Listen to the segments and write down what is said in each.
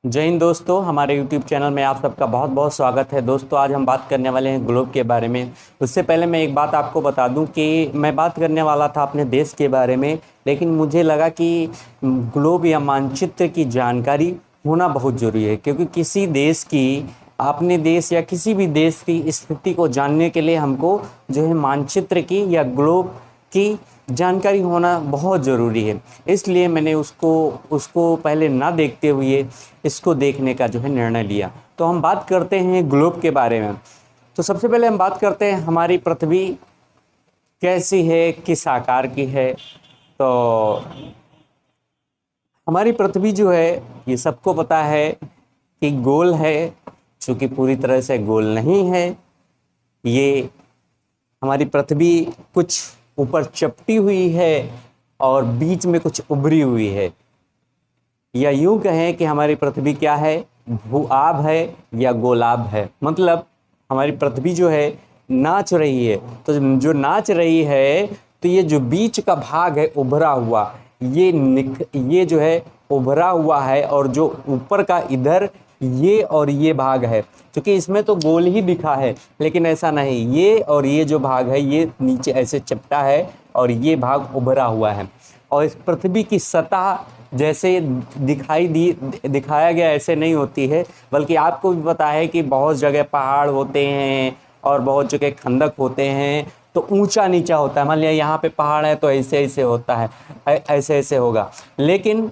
जय हिंद दोस्तों, हमारे YouTube चैनल में आप सबका बहुत बहुत स्वागत है। दोस्तों आज हम बात करने वाले हैं ग्लोब के बारे में। उससे पहले मैं एक बात आपको बता दूं कि मैं बात करने वाला था अपने देश के बारे में, लेकिन मुझे लगा कि ग्लोब या मानचित्र की जानकारी होना बहुत ज़रूरी है, क्योंकि किसी देश की, अपने देश या किसी भी देश की स्थिति को जानने के लिए हमको जो है मानचित्र की या ग्लोब की जानकारी होना बहुत ज़रूरी है। इसलिए मैंने उसको पहले ना देखते हुए इसको देखने का जो है निर्णय लिया। तो हम बात करते हैं ग्लोब के बारे में। तो सबसे पहले हम बात करते हैं हमारी पृथ्वी कैसी है, किस आकार की है। तो हमारी पृथ्वी जो है ये सबको पता है कि गोल है, चूँकि पूरी तरह से गोल नहीं है। ये हमारी पृथ्वी कुछ ऊपर चपटी हुई है और बीच में कुछ उभरी हुई है, या यूं कहें कि हमारी पृथ्वी क्या है, भूआब है या गोलाब है। मतलब हमारी पृथ्वी जो है नाच रही है। तो जो नाच रही है, तो ये जो बीच का भाग है उभरा हुआ, ये जो है उभरा हुआ है, और जो ऊपर का इधर ये और ये भाग है, क्योंकि इसमें तो गोल ही दिखा है, लेकिन ऐसा नहीं, ये और ये जो भाग है ये नीचे ऐसे चपटा है और ये भाग उभरा हुआ है। और इस पृथ्वी की सतह जैसे दिखाया गया ऐसे नहीं होती है, बल्कि आपको भी पता है कि बहुत जगह पहाड़ होते हैं और बहुत जगह खंदक होते हैं, तो ऊंचा नीचा होता है। मान लिया यहाँ पे पहाड़ है तो ऐसे ऐसे होता है, ऐसे ऐसे होगा, लेकिन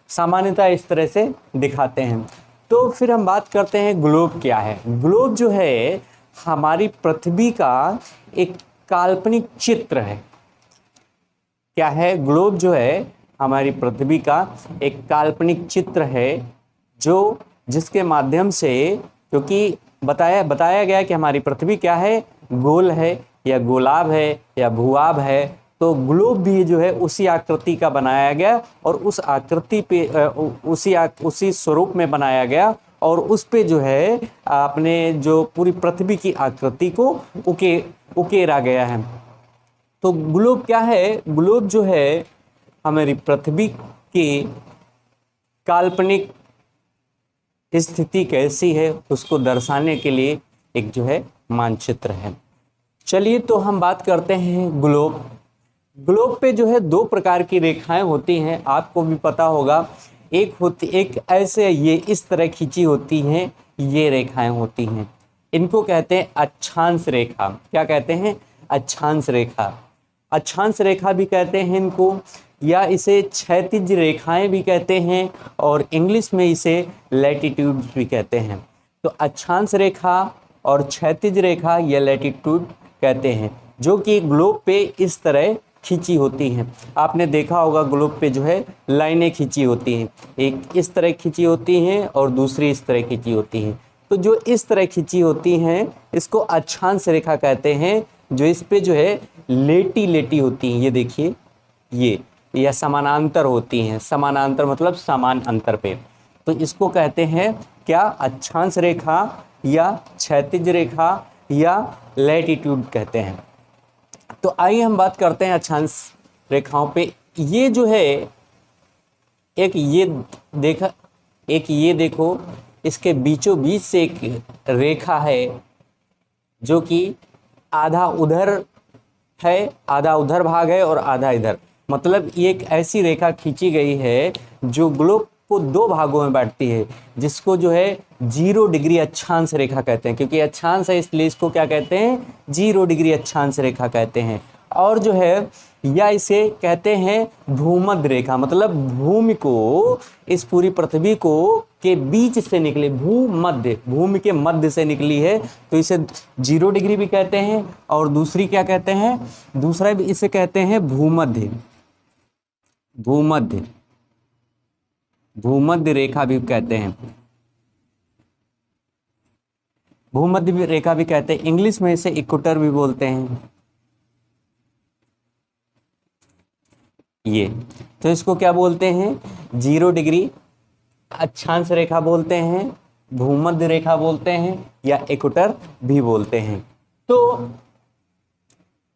सामान्यतः इस तरह से दिखाते हैं। तो फिर हम बात करते हैं ग्लोब क्या है। ग्लोब जो है हमारी पृथ्वी का एक काल्पनिक चित्र है। क्या है? ग्लोब जो है हमारी पृथ्वी का एक काल्पनिक चित्र है, जिसके माध्यम से, क्योंकि बताया गया कि हमारी पृथ्वी क्या है, गोल है या गोलाब है या भूआब है, तो ग्लोब भी जो है उसी आकृति का बनाया गया और उस आकृति पे उसी स्वरूप में बनाया गया, और उस पे जो है आपने जो पूरी पृथ्वी की आकृति को उकेरा गया है। तो ग्लोब क्या है? ग्लोब जो है हमारी पृथ्वी की काल्पनिक स्थिति कैसी है उसको दर्शाने के लिए एक जो है मानचित्र है। चलिए तो हम बात करते हैं ग्लोब। ग्लोब पे जो है दो प्रकार की रेखाएं होती हैं, आपको भी पता होगा। एक ऐसे ये इस तरह खींची होती हैं, ये रेखाएं होती हैं, इनको कहते हैं अक्षांश रेखा। क्या कहते हैं? अक्षांश रेखा। अक्षांश रेखा भी कहते हैं इनको, या इसे क्षैतिज रेखाएं भी कहते हैं, और इंग्लिश में इसे लैटिट्यूड भी कहते हैं। तो अक्षांश रेखा और क्षैतिज रेखा या लैटिट्यूड कहते हैं, जो कि ग्लोब पे इस तरह खींची होती हैं। आपने देखा होगा ग्लोब पे जो है लाइनें खींची होती हैं, एक इस तरह खींची होती हैं और दूसरी इस तरह खींची होती हैं। तो जो इस तरह खींची होती हैं इसको अक्षांश रेखा कहते हैं। जो इस पे जो है लेटी लेटी होती हैं, ये देखिए, ये या समानांतर होती हैं। समानांतर मतलब समान अंतर पे, तो इसको कहते हैं क्या? अक्षांश रेखा या क्षैतिज रेखा या लैटिट्यूड कहते हैं। तो आइए हम बात करते हैं अक्षांश रेखाओं पे। ये जो है एक ये देखो, इसके बीचों बीच से एक रेखा है जो कि आधा उधर है, आधा उधर भाग है और आधा इधर। मतलब ये एक ऐसी रेखा खींची गई है जो ग्लोब को दो भागों में बांटती है, जिसको जो है 0 डिग्री अक्षांश रेखा कहते हैं, क्योंकि अक्षांश है इसलिए इसको क्या कहते हैं? 0 डिग्री अक्षांश रेखा कहते हैं। और जो है या इसे कहते हैं भूमध्य रेखा, मतलब भूमि को, इस पूरी पृथ्वी को के बीच से निकले, भूमि के मध्य से निकली है, तो इसे 0 डिग्री भी कहते हैं। और दूसरी क्या कहते हैं? दूसरा भी इसे कहते हैं भूमध्य रेखा भी कहते हैं। भूमध्य रेखा भी कहते हैं, इंग्लिश में इसे इक्वेटर भी बोलते हैं। ये तो इसको क्या बोलते हैं? 0 डिग्री अक्षांश रेखा बोलते हैं, भूमध्य रेखा बोलते हैं, या इक्वेटर भी बोलते हैं। तो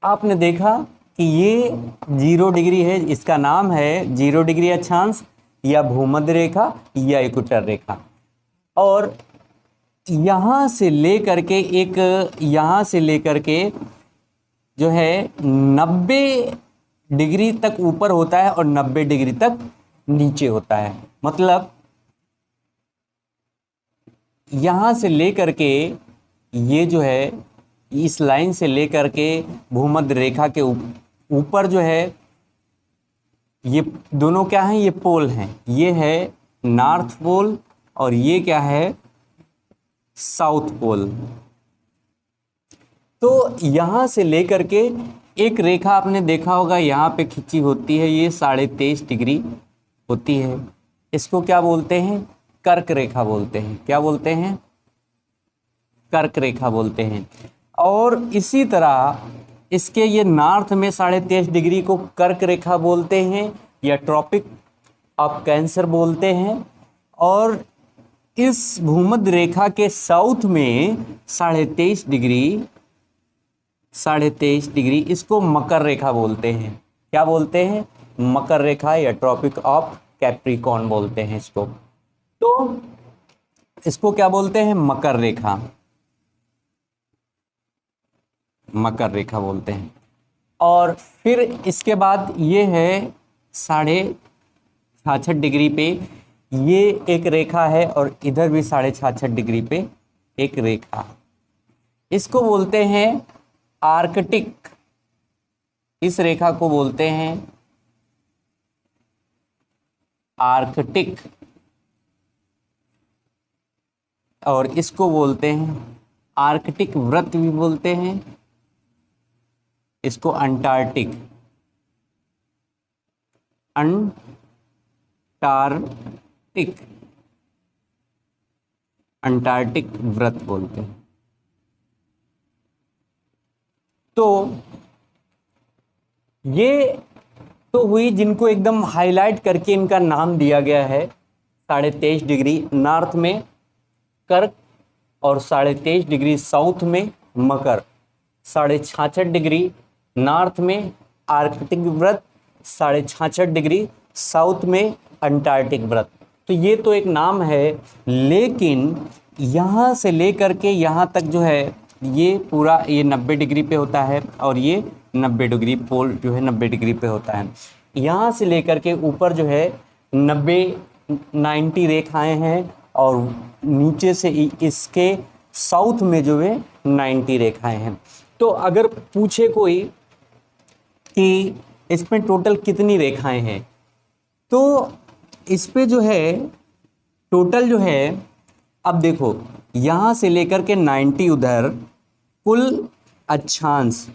आपने देखा कि ये 0 डिग्री है, इसका नाम है 0 डिग्री अक्षांश या भूमध्य रेखा या इक्वेटर रेखा। और यहाँ से लेकर के यहाँ से लेकर के जो है 90 डिग्री तक ऊपर होता है और 90 डिग्री तक नीचे होता है। मतलब यहाँ से लेकर के ये जो है इस लाइन से लेकर के भूमध्य रेखा के ऊपर जो है ये दोनों क्या हैं, ये पोल हैं। ये है नॉर्थ पोल और ये क्या है, साउथ पोल। तो यहाँ से लेकर के एक रेखा आपने देखा होगा यहाँ पे खींची होती है, ये 23.5 डिग्री होती है। इसको क्या बोलते हैं, कर्क रेखा बोलते हैं। क्या बोलते हैं, कर्क रेखा बोलते हैं। और इसी तरह इसके ये नॉर्थ में 23.5 डिग्री को कर्क रेखा बोलते हैं या ट्रॉपिक ऑफ कैंसर बोलते हैं। और इस भूमध्य रेखा के साउथ में 23.5 डिग्री इसको मकर रेखा बोलते हैं। क्या बोलते हैं, मकर रेखा या ट्रॉपिक ऑफ कैप्रिकॉर्न बोलते हैं इसको। तो इसको क्या बोलते हैं, मकर रेखा, मकर रेखा बोलते हैं। और फिर इसके बाद ये है 66.5 डिग्री पे ये एक रेखा है और इधर भी 66.5 डिग्री पे एक रेखा। इसको बोलते हैं आर्कटिक, इस रेखा को बोलते हैं आर्कटिक और इसको बोलते हैं आर्कटिक वृत्त भी बोलते हैं, इसको अंटार्कटिक अंटार्कटिक वृत्त बोलते हैं। तो ये तो हुई जिनको एकदम हाईलाइट करके इनका नाम दिया गया है। 23.5 डिग्री नॉर्थ में कर्क और 23.5 डिग्री साउथ में मकर, 66.5 डिग्री नॉर्थ में आर्कटिक वृत्त, 66.5 डिग्री साउथ में अंटार्कटिक वृत्त। तो ये तो एक नाम है, लेकिन यहाँ से लेकर के यहाँ तक जो है ये पूरा ये 90 डिग्री पे होता है और ये 90 डिग्री पोल जो है 90 डिग्री पे होता है। यहाँ से लेकर के ऊपर जो है 90 रेखाएं हैं और नीचे से इसके साउथ में जो है 90 रेखाएं हैं। तो अगर पूछे कोई कि इसमें टोटल कितनी रेखाएं हैं, तो इस पे जो है टोटल जो है, अब देखो यहाँ से लेकर के 90 उधर, कुल अक्षांश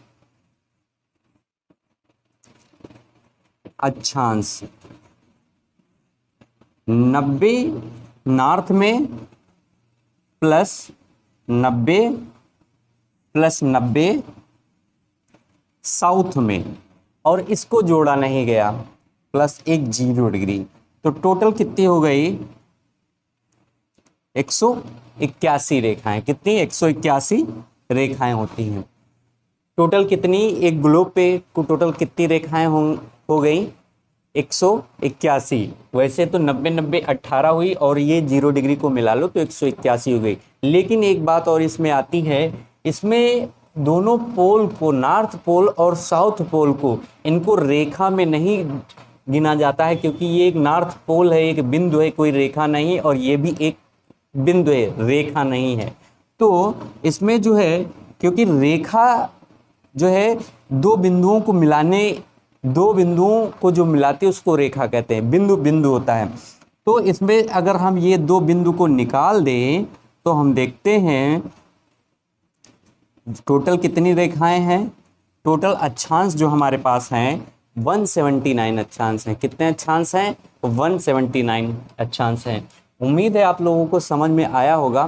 90 नॉर्थ में प्लस 90 साउथ में, और इसको जोड़ा नहीं गया प्लस 0 डिग्री। तो टोटल कितनी हो गई, 181 रेखाएं। कितनी, 181 रेखाएं होती हैं। टोटल कितनी, एक ग्लोब पे टोटल कितनी रेखाएं हो गई, 181। वैसे तो 90 18 हुई और ये 0 डिग्री को मिला लो तो 181 हो गई। लेकिन एक बात और इसमें आती है, इसमें दोनों पोल को, नॉर्थ पोल और साउथ पोल को, इनको रेखा में नहीं गिना जाता है, क्योंकि ये एक नॉर्थ पोल है, एक बिंदु है, कोई रेखा नहीं, और ये भी एक बिंदु है, रेखा नहीं है। तो इसमें जो है, क्योंकि रेखा जो है दो बिंदुओं को जो मिलाती है उसको रेखा कहते हैं, बिंदु होता है। तो इसमें अगर हम ये दो बिंदु को निकाल दें तो हम देखते हैं टोटल कितनी रेखाएं हैं। टोटल अक्षांश जो हमारे पास हैं 179 अक्षांश हैं। कितने अक्षांश हैं, 179 अक्षांश हैं। उम्मीद है आप लोगों को समझ में आया होगा।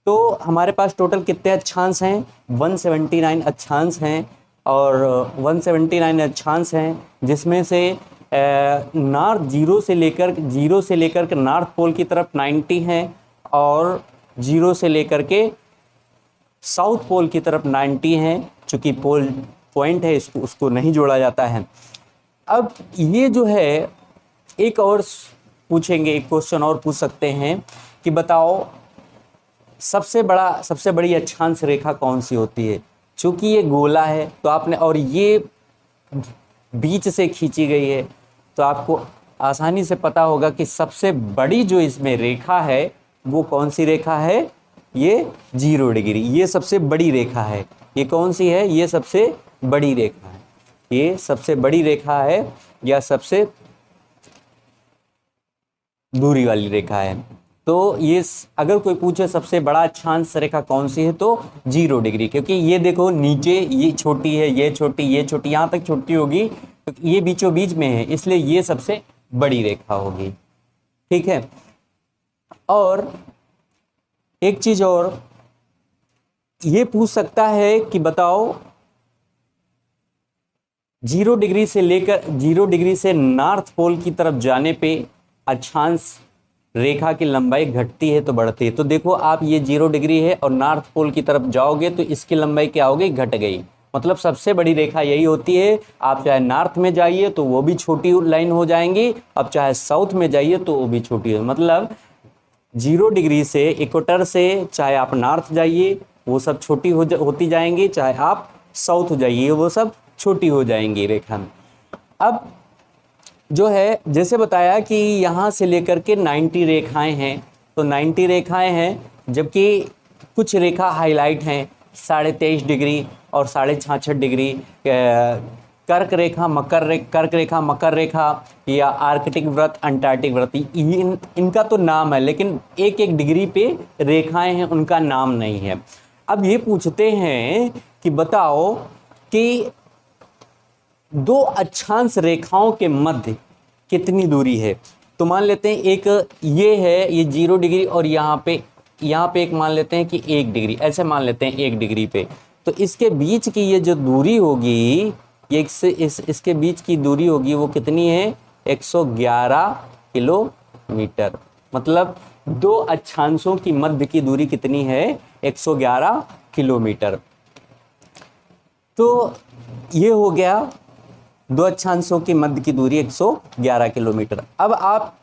तो हमारे पास टोटल कितने अक्षांश हैं, 179 अक्षांश हैं, और 179 अक्षांश हैं, जिसमें से नॉर्थ जीरो से लेकर के नॉर्थ पोल की तरफ 90 हैं, और जीरो से लेकर के साउथ पोल की तरफ 90 हैं। चूँकि पोल पॉइंट है, उसको नहीं जोड़ा जाता है। अब ये जो है एक और पूछेंगे, एक क्वेश्चन और पूछ सकते हैं कि बताओ सबसे बड़ी अक्षांश रेखा कौन सी होती है? चूंकि ये गोला है तो आपने, और ये बीच से खींची गई है, तो आपको आसानी से पता होगा कि सबसे बड़ी जो इसमें रेखा है वो कौन सी रेखा है? ये 0 डिग्री। ये सबसे बड़ी रेखा है। ये कौन सी है? ये सबसे बड़ी रेखा है। ये सबसे बड़ी रेखा है या सबसे दूरी वाली रेखा है। तो ये अगर कोई पूछे सबसे बड़ा अक्षांश रेखा कौन सी है, तो 0 डिग्री, क्योंकि ये देखो नीचे ये छोटी है, ये छोटी, ये छोटी, यहाँ तक छोटी होगी, तो ये बीचों बीच में है, इसलिए ये सबसे बड़ी रेखा होगी। ठीक है। और एक चीज और ये पूछ सकता है कि बताओ 0 डिग्री से लेकर 0 डिग्री से नॉर्थ पोल की तरफ जाने पे अक्षांश रेखा की लंबाई घटती है तो बढ़ती है। तो देखो आप, ये 0 डिग्री है और नॉर्थ पोल की तरफ जाओगे तो इसकी लंबाई क्या हो गई? घट गई। मतलब सबसे बड़ी रेखा यही होती है। आप चाहे नॉर्थ में जाइए तो वो भी छोटी लाइन हो जाएंगी, अब चाहे साउथ में जाइए तो वो भी छोटी हो, मतलब 0 डिग्री से इक्वेटर से चाहे आप नॉर्थ जाइए वो सब छोटी होती जाएंगी, चाहे आप साउथ जाइए वो सब छोटी हो जाएंगी रेखा। अब जो है जैसे बताया कि यहाँ से लेकर के 90 रेखाएं हैं, तो 90 रेखाएं हैं, जबकि कुछ रेखा हाईलाइट हैं 23.5 डिग्री और 66.5 डिग्री। कर्क रेखा, मकर रेखा या आर्कटिक व्रत, अंटार्कटिक व्रत, इनका तो नाम है, लेकिन एक एक डिग्री पे रेखाएं हैं, उनका नाम नहीं है। अब ये पूछते हैं कि बताओ कि 2 अक्षांश रेखाओं के मध्य कितनी दूरी है? तो मान लेते हैं एक ये है, ये 0 डिग्री, और यहाँ पे एक मान लेते हैं कि 1 डिग्री, ऐसे मान लेते हैं 1 डिग्री पे। तो इसके बीच की ये जो दूरी होगी, ये इसके बीच की दूरी होगी वो कितनी है? 111 किलोमीटर। मतलब 2 अक्षांशों की मध्य की दूरी कितनी है? 111 किलोमीटर। तो ये हो गया 2 अक्षांशों की मध्य की दूरी 111 किलोमीटर। अब आप,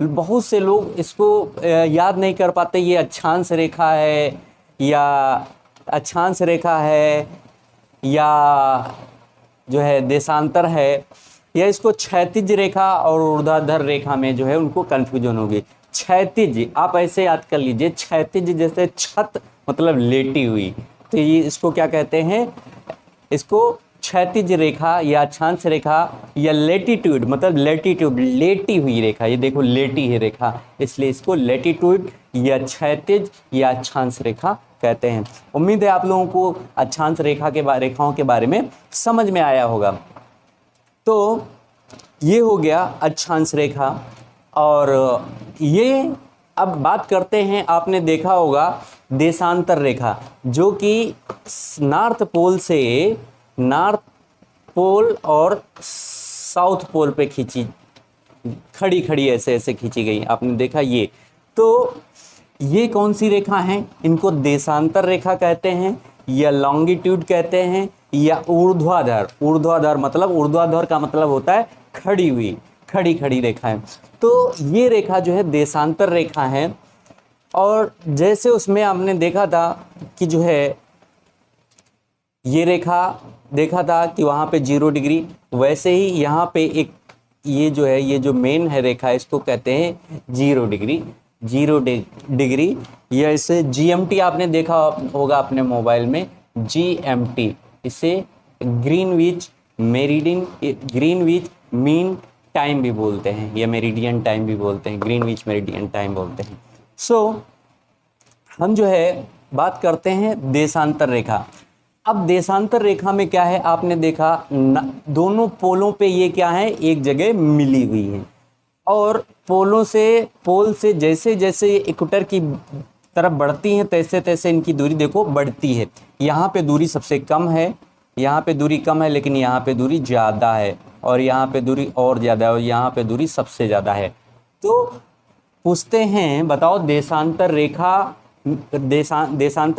बहुत से लोग इसको याद नहीं कर पाते, ये अक्षांश रेखा है या अक्षांश रेखा है या जो है देशांतर है, या इसको क्षैतिज रेखा और ऊर्ध्वाधर रेखा में जो है उनको कन्फ्यूजन होगी। क्षैतिज आप ऐसे याद कर लीजिए, क्षैतिज जैसे छत मतलब लेटी हुई, तो ये इसको क्या कहते हैं? इसको क्षैतिज रेखा या अक्षांश रेखा या लेटीट्यूड, मतलब लेटीट्यूड लेटी हुई रेखा, ये देखो लेटी है रेखा, इसलिए इसको लेटीट्यूड या क्षैतिज या अक्षांश रेखा कहते हैं। उम्मीद है आप लोगों को अक्षांश रेखाओं के बारे में समझ में आया होगा। तो ये हो गया अक्षांश रेखा। और ये अब बात करते हैं, आपने देखा होगा देशांतर रेखा, जो कि नॉर्थ पोल और साउथ पोल पे खड़ी ऐसे खींची गई, आपने देखा ये। तो ये कौन सी रेखा है? इनको देशांतर रेखा कहते हैं या लॉन्गिट्यूड कहते हैं या ऊर्ध्वाधर मतलब ऊर्ध्वाधर का मतलब होता है खड़ी हुई, खड़ी रेखा है। तो ये रेखा जो है देशांतर रेखा है। और जैसे उसमें आपने देखा था कि जो है ये रेखा देखा था कि वहाँ पे 0 डिग्री, वैसे ही यहाँ पे एक ये जो है, ये जो मेन है रेखा, इसको कहते हैं 0 डिग्री या इसे GMT आपने देखा होगा अपने मोबाइल में, GMT, इसे ग्रीनविच मीन टाइम भी बोलते हैं या मेरिडियन टाइम भी बोलते हैं, ग्रीनविच मेरिडियन टाइम बोलते हैं। सो हम जो है बात करते हैं देशांतर रेखा। अब देशांतर रेखा में क्या है, आपने देखा दोनों पोलों पे ये क्या है, एक जगह मिली हुई है, और पोल से जैसे जैसे इक्वेटर की तरफ बढ़ती हैं तैसे तैसे इनकी दूरी देखो बढ़ती है। यहाँ पे दूरी सबसे कम है, यहाँ पे दूरी कम है, लेकिन यहाँ पे दूरी ज़्यादा है, और यहाँ पे दूरी और ज़्यादा है, और यहाँ पे दूरी सबसे ज़्यादा है। तो पूछते हैं बताओ देशांतर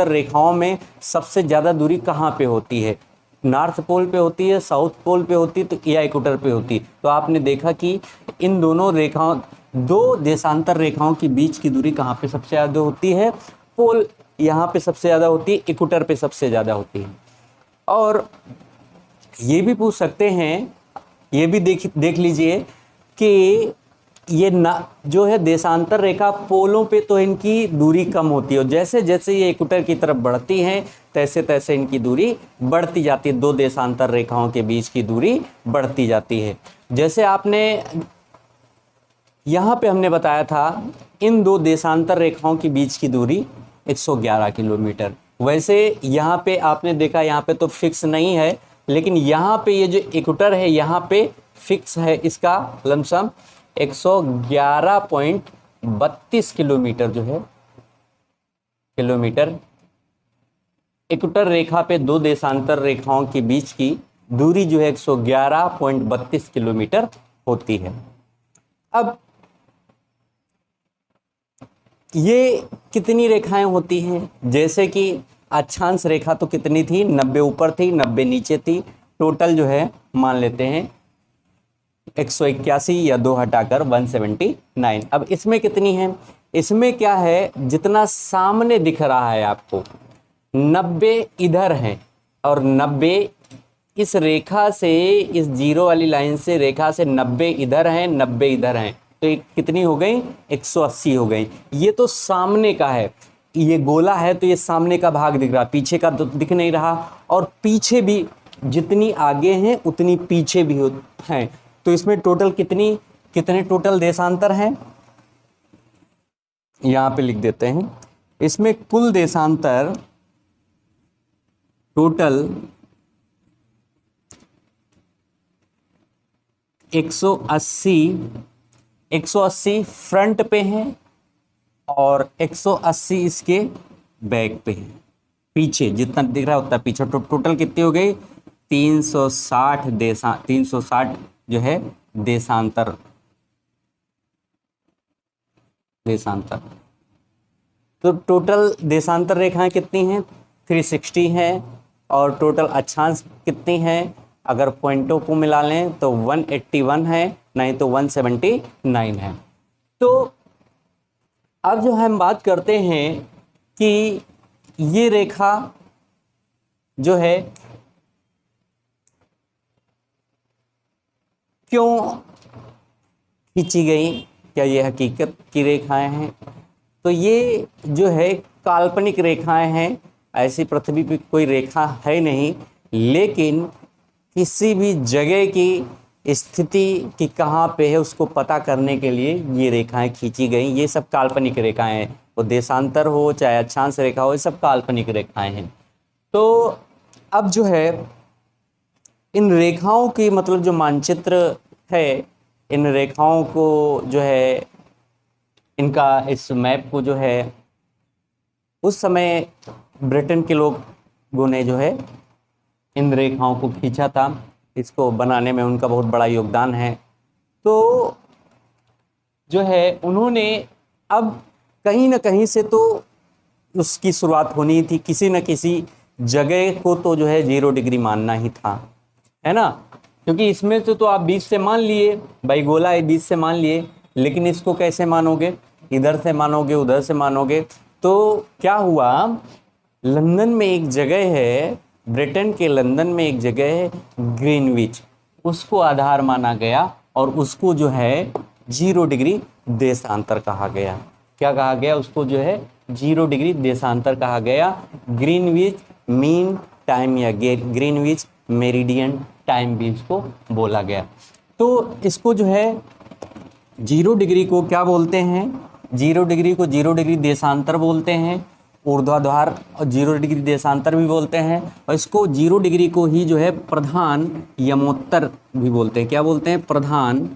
रेखाओं में सबसे ज़्यादा दूरी कहाँ पे होती है? नॉर्थ पोल पे होती है, साउथ पोल पे होती है, तो या इक्वेटर पे होती है? तो आपने देखा कि इन दोनों रेखाओं, 2 देशांतर रेखाओं के बीच की दूरी कहाँ पे सबसे ज़्यादा होती है? पोल यहाँ पे सबसे ज़्यादा होती है, इक्वेटर पे सबसे ज़्यादा होती है। और ये भी पूछ सकते हैं, ये भी देख लीजिए कि ये ना जो है देशांतर रेखा पोलों पे तो इनकी दूरी कम होती है, और जैसे जैसे ये इक्वेटर की तरफ बढ़ती हैं तैसे तैसे इनकी दूरी बढ़ती जाती है, दो देशांतर रेखाओं के बीच की दूरी बढ़ती जाती है। जैसे आपने यहाँ पे हमने बताया था इन दो देशांतर रेखाओं के बीच की दूरी 111 किलोमीटर। वैसे यहाँ पे आपने देखा यहाँ पे तो फिक्स नहीं है, लेकिन यहाँ पे ये जो इक्वेटर है यहाँ पे फिक्स है, इसका लमसम 111.32 किलोमीटर जो है किलोमीटर। इक्वेटर रेखा पे दो देशांतर रेखाओं के बीच की दूरी जो है 111.32 किलोमीटर होती है। अब ये कितनी रेखाएं होती हैं, जैसे कि अक्षांश रेखा तो कितनी थी, 90 ऊपर थी, 90 नीचे थी, टोटल जो है मान लेते हैं 181 या 2 हटाकर 179। अब इसमें कितनी है, इसमें क्या है, जितना सामने दिख रहा है आपको 90 इधर है और 90 इस रेखा से, इस जीरो वाली लाइन से रेखा से 90 इधर हैं, 90 इधर हैं, तो ये कितनी हो गई, 180 हो गई। ये तो सामने का है, ये गोला है तो ये सामने का भाग दिख रहा, पीछे का तो दिख नहीं रहा, और पीछे भी जितनी आगे हैं उतनी पीछे भी हैं। तो इसमें टोटल कितने टोटल देशांतर हैं, यहाँ पे लिख देते हैं। इसमें कुल देशांतर टोटल 180 फ्रंट पे हैं और 180 इसके बैक पे हैं, पीछे जितना दिख रहा है उतना पीछे। टोटल कितनी हो गई, 360 जो है देशांतर। तो टोटल देशांतर रेखाएं कितनी हैं, 360 हैं, और टोटल अक्षांश कितनी हैं, अगर पॉइंटों को मिला लें तो 181 है, नहीं तो 179 है। तो अब जो हम बात करते हैं कि ये रेखा जो है क्यों खींची गई, क्या ये हकीकत की रेखाएं हैं, तो ये जो है काल्पनिक रेखाएं हैं। ऐसी पृथ्वी पे कोई रेखा है नहीं, लेकिन किसी भी जगह की स्थिति कि कहाँ पे है उसको पता करने के लिए ये रेखाएं खींची गई। ये सब काल्पनिक रेखाएं हैं, वो देशांतर हो चाहे अक्षांश रेखा हो, ये सब काल्पनिक रेखाएं हैं। तो अब जो है इन रेखाओं की मतलब जो मानचित्र है, इन रेखाओं को जो है इनका इस मैप को जो है उस समय ब्रिटेन के लोगों ने जो है इन रेखाओं को खींचा था, इसको बनाने में उनका बहुत बड़ा योगदान है। तो जो है उन्होंने अब कहीं ना कहीं से तो उसकी शुरुआत होनी थी, किसी न किसी जगह को तो जो है 0 डिग्री मानना ही था, है ना, क्योंकि इसमें तो आप 20 से मान लिए, भाई गोला है 20 से मान लिए, लेकिन इसको कैसे मानोगे, इधर से मानोगे उधर से मानोगे। तो क्या हुआ, लंदन में एक जगह है, ब्रिटेन के लंदन में एक जगह है ग्रीनविच, उसको आधार माना गया और उसको जो है 0 डिग्री देशांतर कहा गया। क्या कहा गया, उसको जो है 0 डिग्री देशांतर कहा गया। ग्रीनविच मीन टाइम या ग्रीनविच मेरिडियन टाइम भी इसको बोला गया। तो इसको जो है 0 डिग्री को क्या बोलते हैं, 0 डिग्री को 0 डिग्री देशांतर बोलते हैं, ऊर्ध्वाधर और 0 डिग्री देशांतर भी बोलते हैं, और इसको 0 डिग्री को ही जो है प्रधान यमोत्तर भी बोलते हैं। क्या बोलते हैं, प्रधान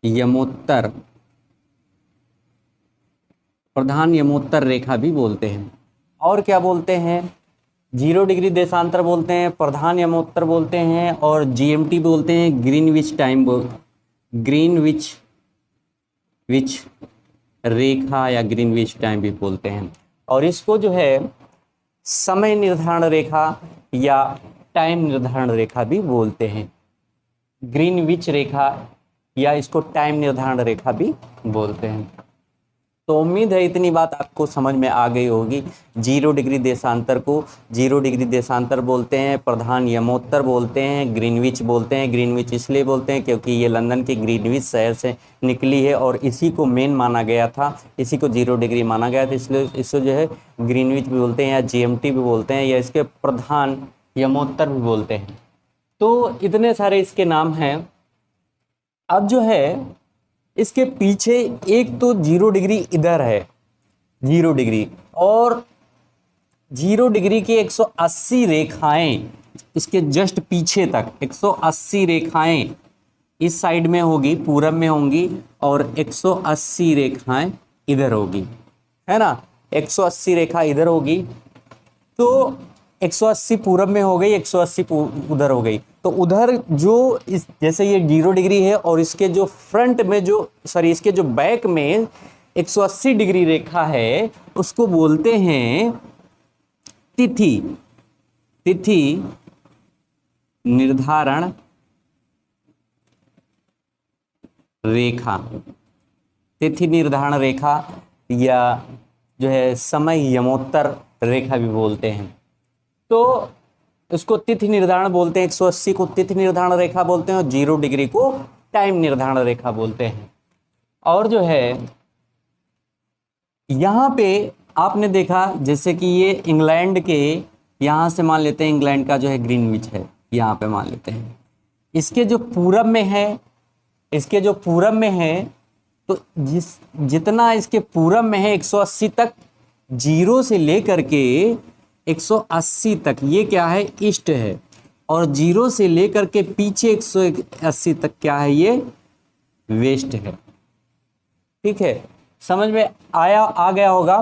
यमोत्तर, प्रधान यमोत्तर रेखा भी बोलते हैं। और क्या बोलते हैं, 0 डिग्री देशांतर बोलते हैं, प्रधान यमोत्तर बोलते हैं, और GMT बोलते हैं, ग्रीनविच टाइम ग्रीनविच रेखा या ग्रीनविच टाइम भी बोलते हैं। और इसको जो है समय निर्धारण रेखा या टाइम निर्धारण रेखा भी बोलते हैं, ग्रीनविच रेखा या इसको टाइम निर्धारण रेखा भी बोलते हैं। तो उम्मीद है इतनी बात आपको समझ में आ गई होगी। 0 डिग्री देशांतर को 0 डिग्री देशांतर बोलते हैं, प्रधान यमोत्तर बोलते हैं, ग्रीनविच बोलते हैं। ग्रीनविच इसलिए बोलते हैं क्योंकि ये लंदन के ग्रीनविच शहर से निकली है और इसी को मेन माना गया था, इसी को 0 डिग्री माना गया था, इसलिए इसको जो है ग्रीनविच भी बोलते हैं या GMT भी बोलते हैं या इसके प्रधान यमोत्तर भी बोलते हैं। तो इतने सारे इसके नाम हैं। अब जो है इसके पीछे एक तो 0 डिग्री इधर है, 0 डिग्री, और 0 डिग्री की 180 रेखाएं इसके जस्ट पीछे तक, 180 रेखाएं इस साइड में होगी, पूरब में होंगी, और 180 रेखाएं इधर होगी, है ना। 180 रेखा इधर होगी तो 180 पूरब में हो गई, 180 उधर हो गई। तो उधर जो इस जैसे ये 0 डिग्री है और इसके जो फ्रंट में जो इसके जो बैक में 180 डिग्री रेखा है उसको बोलते हैं तिथि निर्धारण रेखा। तिथि निर्धारण रेखा या जो है समय यमोत्तर रेखा भी बोलते हैं। तो इसको तिथि निर्धारण बोलते हैं, 180 को तिथि निर्धारण रेखा बोलते हैं और 0 डिग्री को टाइम निर्धारण रेखा बोलते हैं। और जो है यहाँ पे आपने देखा जैसे कि ये इंग्लैंड के, यहाँ से मान लेते हैं इंग्लैंड का जो है ग्रीनविच है, यहाँ पे मान लेते हैं। इसके जो पूरब में है, इसके जो पूरब में है, तो जितना इसके पूरब में है 180 तक, 0 से लेकर के 180 तक ये क्या है, ईस्ट है, और 0 से लेकर के पीछे 180 तक क्या है, ये वेस्ट है। ठीक है, समझ में आ गया होगा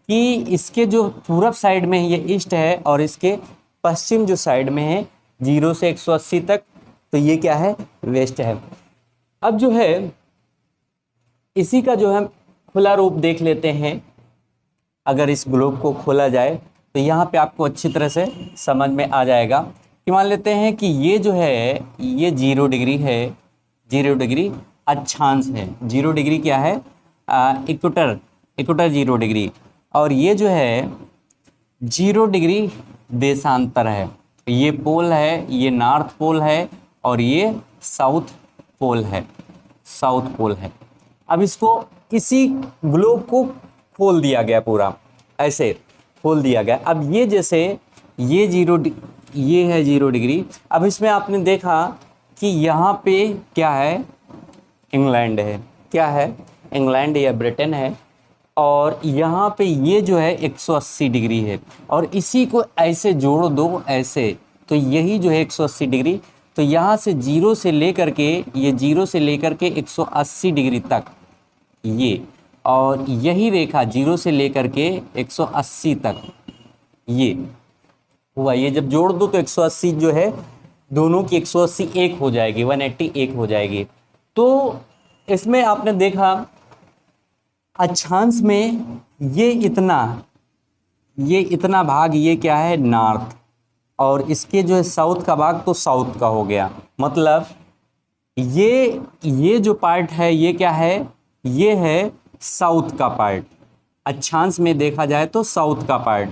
कि इसके जो पूरब साइड में है ये ईस्ट है और इसके पश्चिम जो साइड में है 0 से 180 तक, तो ये क्या है, वेस्ट है। अब जो है इसी का जो है खुला रूप देख लेते हैं। अगर इस ग्लोब को खोला जाए तो यहाँ पे आपको अच्छी तरह से समझ में आ जाएगा कि मान लेते हैं कि ये जो है ये 0 डिग्री है, 0 डिग्री अक्षांश है। 0 डिग्री क्या है, इक्वेटर 0 डिग्री, और ये जो है 0 डिग्री देशांतर है। ये पोल है, ये नॉर्थ पोल है और ये साउथ पोल है, साउथ पोल है। अब इसको इसी ग्लोब को खोल दिया गया, पूरा ऐसे खोल दिया गया। अब ये जैसे ये ये है 0 डिग्री। अब इसमें आपने देखा कि यहाँ पे क्या है, इंग्लैंड है, क्या है, इंग्लैंड या ब्रिटेन है, और यहाँ पे ये जो है 180 डिग्री है, और इसी को ऐसे जोड़ दो ऐसे, तो यही जो है 180 डिग्री। तो यहाँ से 0 से लेकर के, ये 0 से लेकर के 180 डिग्री तक ये, और यही रेखा 0 से लेकर के 180 तक ये हुआ। ये जब जोड़ दो तो 180 जो है दोनों की 180 एक हो जाएगी, 180 एक हो जाएगी। तो इसमें आपने देखा अक्षांश में ये इतना भाग ये क्या है, नॉर्थ, और इसके जो है साउथ का भाग तो साउथ का हो गया। मतलब ये जो पार्ट है ये क्या है, ये है साउथ का पार्ट, अक्षांश में देखा जाए तो साउथ का पार्ट,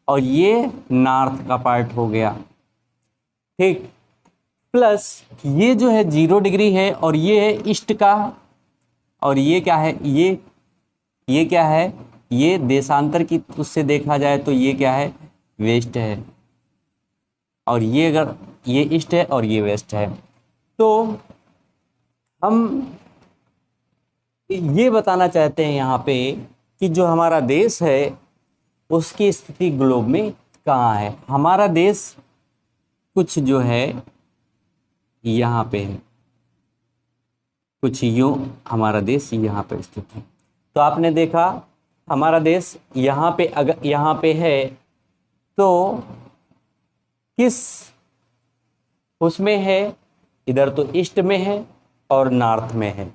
और ये नॉर्थ का पार्ट हो गया। ठीक, प्लस ये जो है 0 डिग्री है और ये है ईस्ट का, और ये क्या है, ये क्या है, ये देशांतर की उससे देखा जाए तो ये क्या है, वेस्ट है, और ये अगर ये ईस्ट है और ये वेस्ट है। तो हम ये बताना चाहते हैं यहाँ पे कि जो हमारा देश है उसकी स्थिति ग्लोब में कहाँ है। हमारा देश कुछ जो है यहाँ पे है, कुछ यूँ हमारा देश यहाँ पे स्थित है। तो आपने देखा हमारा देश यहाँ पे, अगर यहाँ पे है तो किस उसमें है, इधर तो ईस्ट में है और नॉर्थ में है।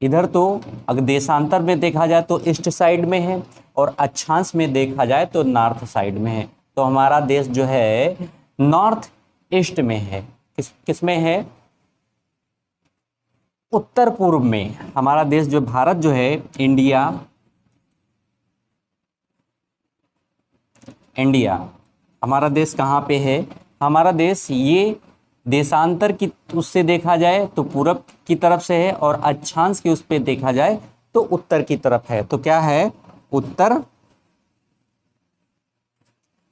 इधर तो अगर देशांतर में देखा जाए तो ईस्ट साइड में है और अक्षांश में देखा जाए तो नॉर्थ साइड में है। तो हमारा देश जो है नॉर्थ ईस्ट में है। किस में है, उत्तर पूर्व में हमारा देश जो भारत जो है, इंडिया हमारा देश कहाँ पे है? हमारा देश ये देशांतर की उससे देखा जाए तो पूरब की तरफ से है, और अक्षांश की उस पे देखा जाए तो उत्तर की तरफ है। तो क्या है? उत्तर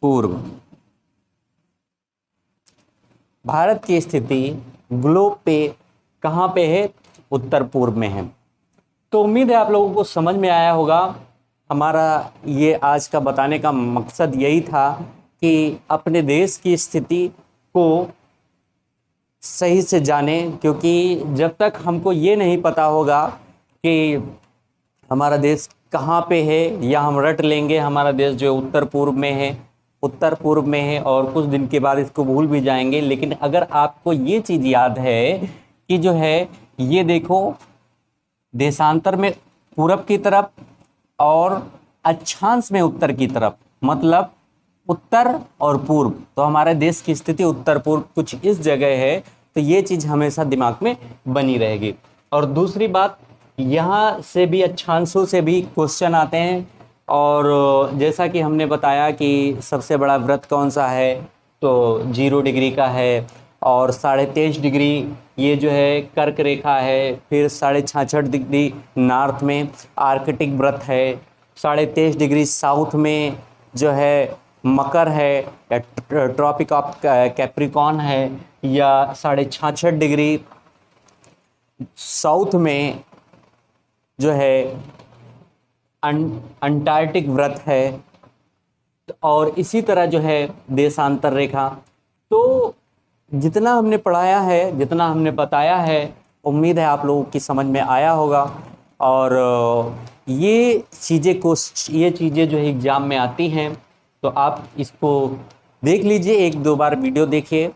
पूर्व। भारत की स्थिति ग्लोब पे कहाँ पे है? उत्तर पूर्व में है। तो उम्मीद है आप लोगों को समझ में आया होगा। हमारा ये आज का बताने का मकसद यही था कि अपने देश की स्थिति को सही से जाने, क्योंकि जब तक हमको ये नहीं पता होगा कि हमारा देश कहाँ पे है, या हम रट लेंगे हमारा देश जो उत्तर पूर्व में है और कुछ दिन के बाद इसको भूल भी जाएंगे। लेकिन अगर आपको ये चीज़ याद है कि जो है ये देखो, देशांतर में पूरब की तरफ और अक्षांश में उत्तर की तरफ, मतलब उत्तर और पूर्व, तो हमारे देश की स्थिति उत्तर पूर्व कुछ इस जगह है। तो ये चीज़ हमेशा दिमाग में बनी रहेगी। और दूसरी बात, यहाँ से भी अक्षांशों से भी क्वेश्चन आते हैं, और जैसा कि हमने बताया कि सबसे बड़ा व्रत कौन सा है, तो 0 डिग्री का है, और 23.5 डिग्री ये जो है कर्क रेखा है, फिर 66.5 डिग्री नॉर्थ में आर्कटिक व्रत है, 23.5 डिग्री साउथ में जो है मकर है, या ट्रॉपिक ऑफ कैप्रिकॉन है, या 66.5 डिग्री साउथ में जो है अंटार्कटिक व्रत है, और इसी तरह जो है देशांतर रेखा। तो जितना हमने पढ़ाया है, जितना हमने बताया है, उम्मीद है आप लोगों की समझ में आया होगा। और ये चीज़ें जो है एग्ज़ाम में आती हैं, तो आप इसको देख लीजिए, 1-2 बार वीडियो देखिए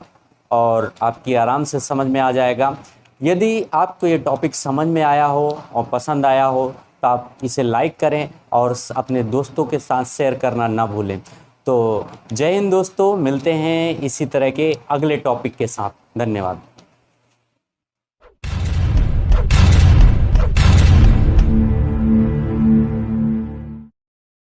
और आपकी आराम से समझ में आ जाएगा। यदि आपको ये टॉपिक समझ में आया हो और पसंद आया हो तो आप इसे लाइक करें और अपने दोस्तों के साथ शेयर करना ना भूलें। तो जय हिंद दोस्तों, मिलते हैं इसी तरह के अगले टॉपिक के साथ। धन्यवाद।